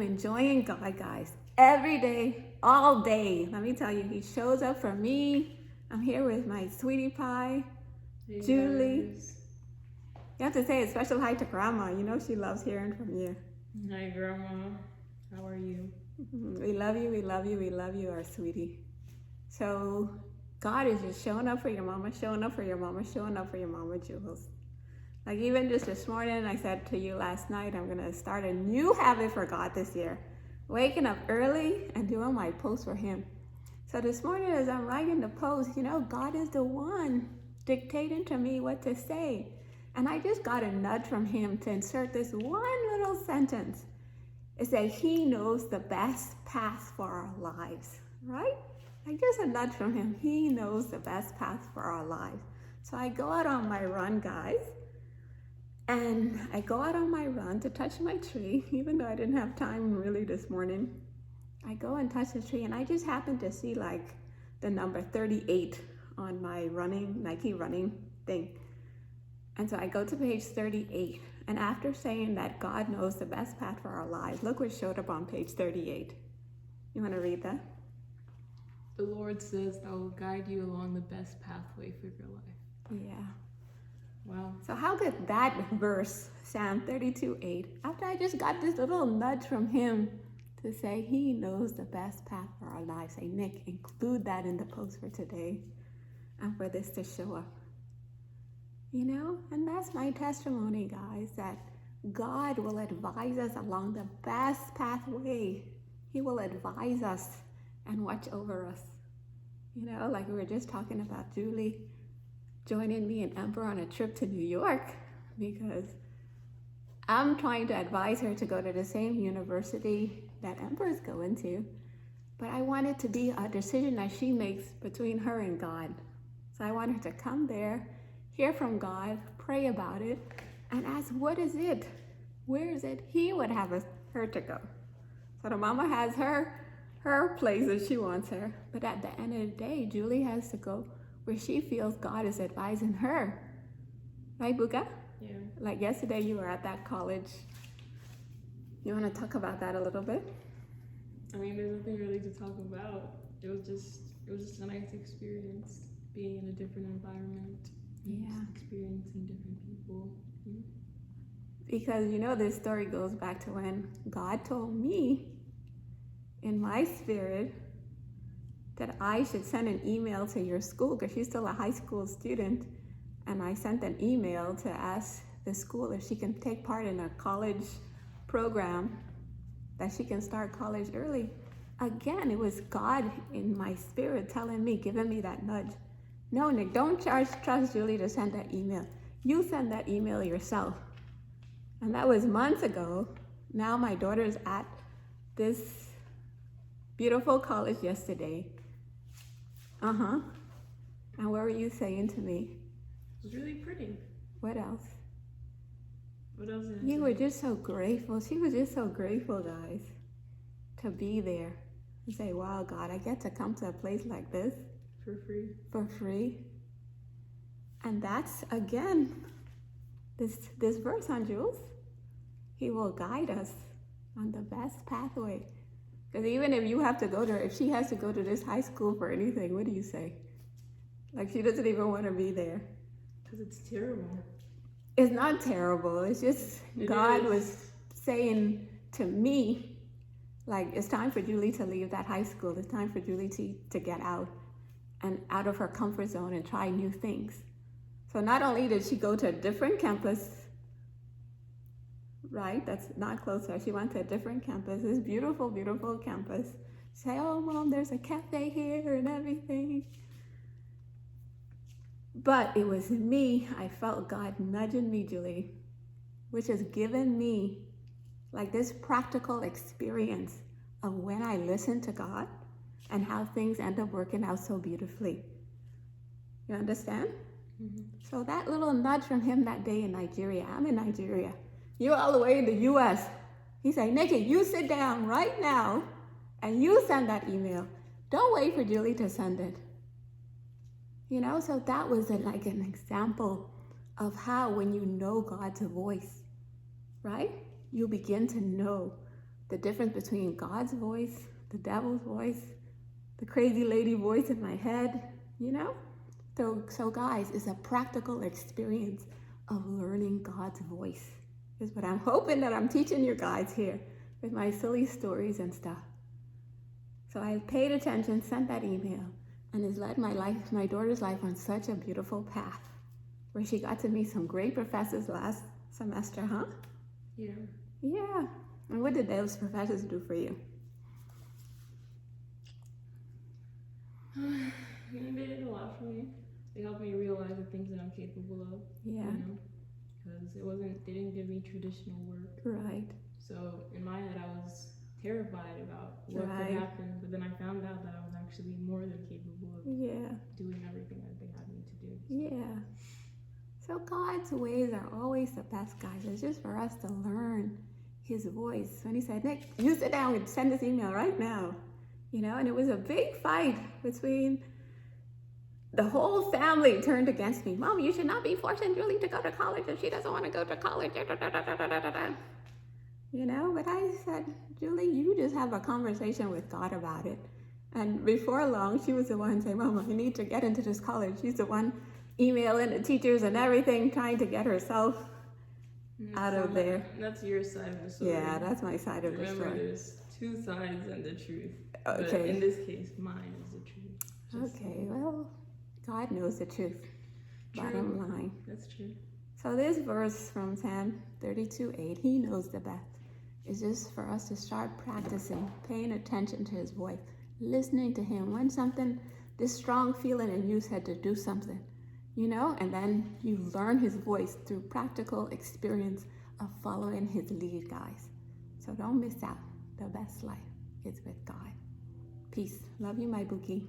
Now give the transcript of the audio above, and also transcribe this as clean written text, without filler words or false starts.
am enjoying God, guys. Every day, all day. Let me tell you, he shows up for me. I'm here with my sweetie pie, Hey Julie. guys. You have to say a special hi to Grandma. You know she loves hearing from you. Hi Grandma. How are you? We love you, we love you, we love you, our sweetie. So God is just showing up for your mama, showing up for your mama, showing up for your mama, Jules. Like even just this morning, I said to you last night, I'm going to start a new habit for God this year. Waking up early and doing my post for him. So this morning as I'm writing the post, you know, God is the one dictating to me what to say. And I just got a nudge from him to insert this one little sentence. It said, he knows the best path for our lives, right? Like just a nudge from him. He knows the best path for our lives. So I go out on my run, guys. And I go out on my run to touch my tree, even though I didn't have time really this morning. I go and touch the tree, and I just happened to see like the number 38 on my Nike running thing. And so I go to page 38, and after saying that God knows the best path for our lives, look what showed up on page 38. You want to read that? The Lord says, I will guide you along the best pathway for your life. Yeah. Wow. So how could that verse, Psalm 32:8, after I just got this little nudge from him to say he knows the best path for our lives, say, Nick, include that in the post for today and for this to show up. You know, and that's my testimony, guys, that God will advise us along the best pathway. He will advise us and watch over us. You know, like we were just talking about Julie joining me and Amber on a trip to New York because I'm trying to advise her to go to the same university that Amber is going to, but I want it to be a decision that she makes between her and God. So I want her to come there, hear from God, pray about it, and ask, what is it? Where is it He would have her to go? So the mama has her place that she wants her, but at the end of the day, Julie has to go where she feels God is advising her. Right, Buka? Yeah. Like yesterday you were at that college. You want to talk about that a little bit? I mean, there's nothing really to talk about. It was just a nice experience being in a different environment. Yeah. Experiencing different people. Yeah. Because, you know, this story goes back to when God told me in my spirit that I should send an email to your school because she's still a high school student. And I sent an email to ask the school if she can take part in a college program that she can start college early. Again, it was God in my spirit telling me, giving me that nudge. No, Nick, don't trust Julie to send that email. You send that email yourself. And that was months ago. Now my daughter's at this beautiful college yesterday. And what were you saying to me? It was really pretty. What else? What else did I You say? were just so grateful. She was just so grateful, guys, to be there and say, wow, God, I get to come to a place like this For free. for free. And that's, again, this verse on Jules. He will guide us on the best pathway. Because even if you have to go if she has to go to this high school for anything, what do you say? Like she doesn't even want to be there. Because it's terrible. It's not terrible. It's just God is. was saying to me, like, it's time for Julie to leave that high school. It's time for Julie to get out and out of her comfort zone and try new things. So not only did she go to a different campus, right? That's not close to her. She went to a different campus, this beautiful, beautiful campus. Say, oh, Mom, there's a cafe here and everything. But it was me. I felt God nudging me, Julie, which has given me like this practical experience of when I listen to God and how things end up working out so beautifully. You understand? Mm-hmm. So that little nudge from him that day in Nigeria, I'm in Nigeria. You're all the way in the U.S. He said, Nikki, you sit down right now and you send that email. Don't wait for Julie to send it. You know, so that was like an example of how when you know God's voice, right? You begin to know the difference between God's voice, the devil's voice, the crazy lady voice in my head, you know? So guys, it's a practical experience of learning God's voice. Is what I'm hoping that I'm teaching you guys here with my silly stories and stuff. So I paid attention, sent that email, and it's led my daughter's life on such a beautiful path where she got to meet some great professors last semester, huh? Yeah. Yeah. And what did those professors do for you? They did a lot for me. They helped me realize the things that I'm capable of. Yeah. Because they didn't give me traditional work. Right. So in my head, I was terrified about what Right. could happen. But then I found out that I was actually more than capable of doing everything that they had me to do. Yeah. So God's ways are always the best, guys. It's just for us to learn his voice. When he said, Nick, you sit down and send this email right now. And it was a big fight between the whole family turned against me. Mom, you should not be forcing Julie to go to college if she doesn't want to go to college. But I said, Julie, you just have a conversation with God about it. And before long, she was the one saying, Mom, I need to get into this college. She's the one emailing the teachers and everything, trying to get herself out of there. That's your side of the story. Yeah, that's my side of the story. Remember, there's two sides and the truth. Okay. But in this case, mine is the truth. Okay, well, God knows the truth. True. Bottom line. That's true. So this verse from Psalm 32:8, he knows the best. It's just for us to start practicing, paying attention to his voice, listening to him. When this strong feeling in you said to do something, and then you learn his voice through practical experience of following his lead, guys. So don't miss out. The best life is with God. Peace. Love you, my bookie.